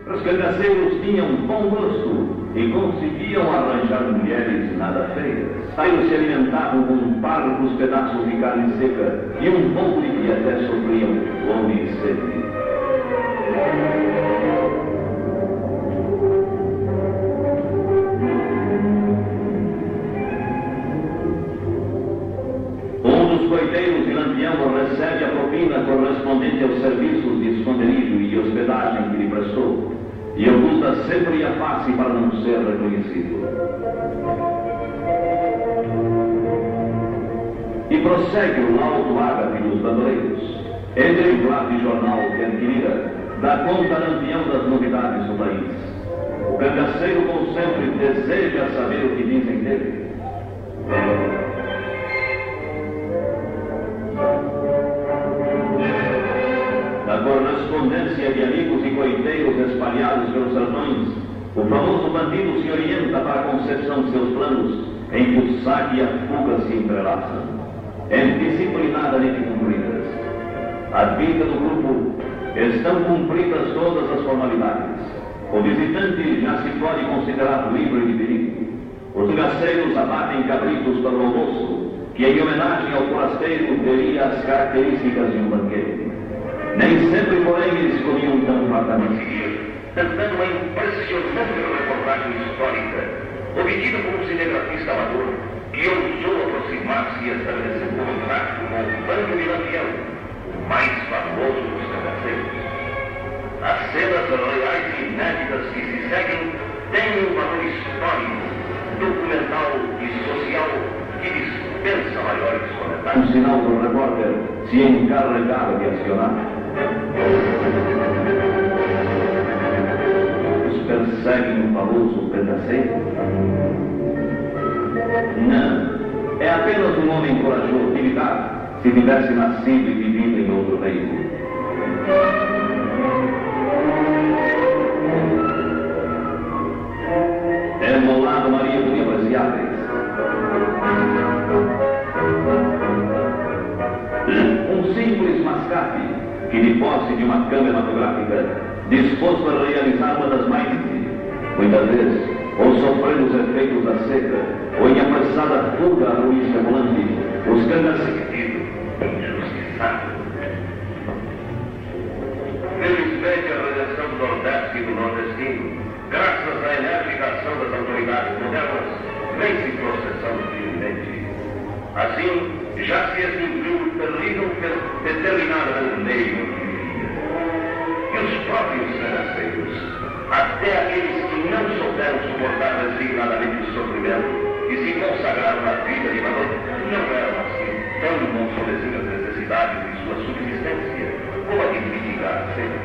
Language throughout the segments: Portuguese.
Os cangaceiros tinham bom gosto e conseguiam arranjar mulheres nada feias. Eles se alimentavam com parcos pedaços de carne seca e um pouco de que até sofriam fome e sede. Os coiteiros de Lampião recebe a propina correspondente aos serviços de esconderijo e hospedagem que lhe prestou, e oculta sempre a face para não ser reconhecido. E prossegue o laudo ágape dos bandoleiros. Entre o blado de jornal que adquirira, dá conta Lampião das novidades do país. O cangaceiro, como sempre, deseja saber o que dizem dele. Da correspondência de amigos e coiteiros espalhados pelos sertões, o famoso bandido se orienta para a concepção de seus planos, em que o saque e a fuga se entrelaçam, disciplinadamente cumpridas. A vida do grupo estão cumpridas todas as formalidades. O visitante já se pode considerar livre de perigo. Os cangaceiros abatem cabritos para o almoço, que em homenagem ao forasteiro teria as características de um banquete. Nem sempre, porém, eles comiam tão fartamente. Tentando uma impressionante reportagem histórica, obtida por um cinegrafista amador, que ousou aproximar-se e estabelecer contato com o Bando de Lampião, o mais famoso dos cangaceiros. As cenas reais e inéditas que se seguem têm um valor histórico, documental e social que dispensa maiores comentários. Um sinal do repórter se encarregava de acionar. Os perseguem o famoso cangaceiro? Não. É apenas um homem corajoso de militar, se tivesse nascido e vivido em outro meio. É molado Maria de Apreciáveis. Um simples mascate que, de posse de uma câmera fotográfica, disposto a realizar uma das mais, muitas vezes, ou sofrendo os efeitos da seca, ou em apressada fuga à ruína ambulante, os cangaceiros injustiçado. Felizmente, a redenção do Nordeste e do Nordestino, graças à enérgica ação das autoridades modernas, vem se processando firmemente. Assim, já se extinguiu o terrível determinado meio que vivia. E os próprios cangaceiros, até aqueles que não souberam suportar resignadamente o sofrimento e se consagraram à vida de valor, não eram assim tão monstruosas as necessidades de sua subsistência como a de mitigar a seca.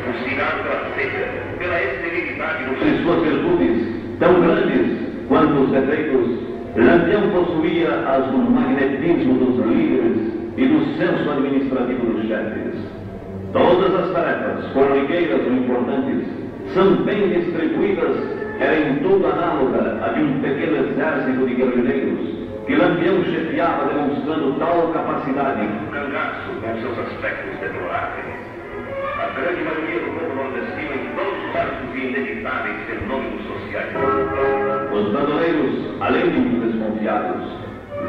Fustigado pela seca, pela esterilidade dos suas virtudes, tão grandes quanto os defeitos, Lampião possuía as do magnetismo dos líderes e do senso administrativo dos chefes. Todas as tarefas, corriqueiras ou importantes, são bem distribuídas, era em tudo análoga a de um pequeno exército de guerrilheiros, que Lampião chefiava demonstrando tal capacidade. O cangaço, com seus aspectos deploráveis, a grande maioria do povo nordestino em todos os arcos e inevitáveis fenômenos sociais. Os bandoleiros, além de muito desconfiados,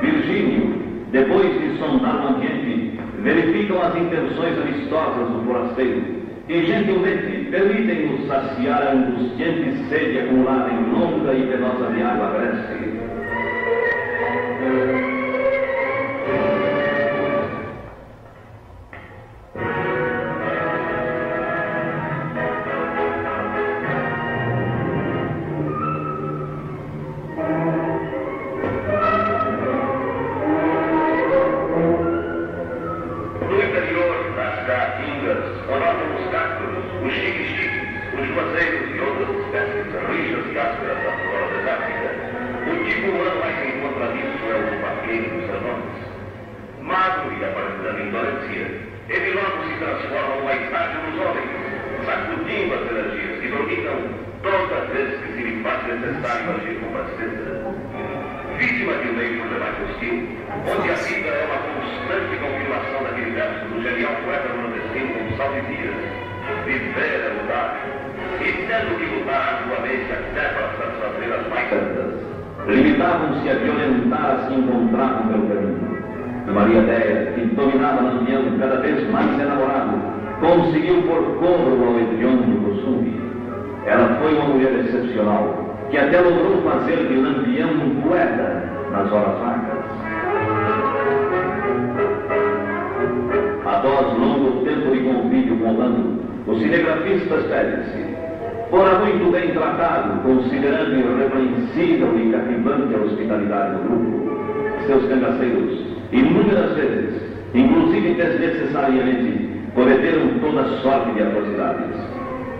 Virgínio, depois de sondar o ambiente, verificam as intenções amistosas do forasteiro e, gentilmente, permitem-nos saciar a angustiante sede acumulada em longa e penosa viagem agreste. Ele logo se transforma numa estágio dos homens, sacudindo as energias que dominam toda vez que se lhe faz necessário agir com presteza. Vítima de um meio problemático hostil, onde a vida é uma constante confirmação daquele verso do genial poeta nordestino Gonçalves Dias: viver é mudar, e tendo que lutar arduamente até para satisfazer as mais santas, limitavam-se a violentar as que encontravam pelo caminho. Maria Déia, que dominava Lampião cada vez mais enamorado, conseguiu pôr cobro ao hediondo costume. Ela foi uma mulher excepcional, que até logrou fazer de Lampião um poeta nas horas vagas. Após longo tempo de convívio com Orlando, o cinegrafista despede-se. Fora muito bem tratado, considerando irrepreensível e cativante a hospitalidade do grupo. Seus cangaceiros, inúmeras vezes, inclusive desnecessariamente, cometeram toda sorte de atrocidades.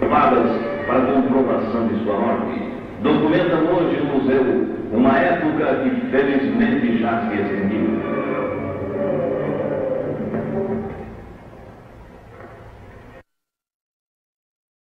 Pagas para comprovação de sua morte, documentam hoje no museu uma época que felizmente já se extinguiu.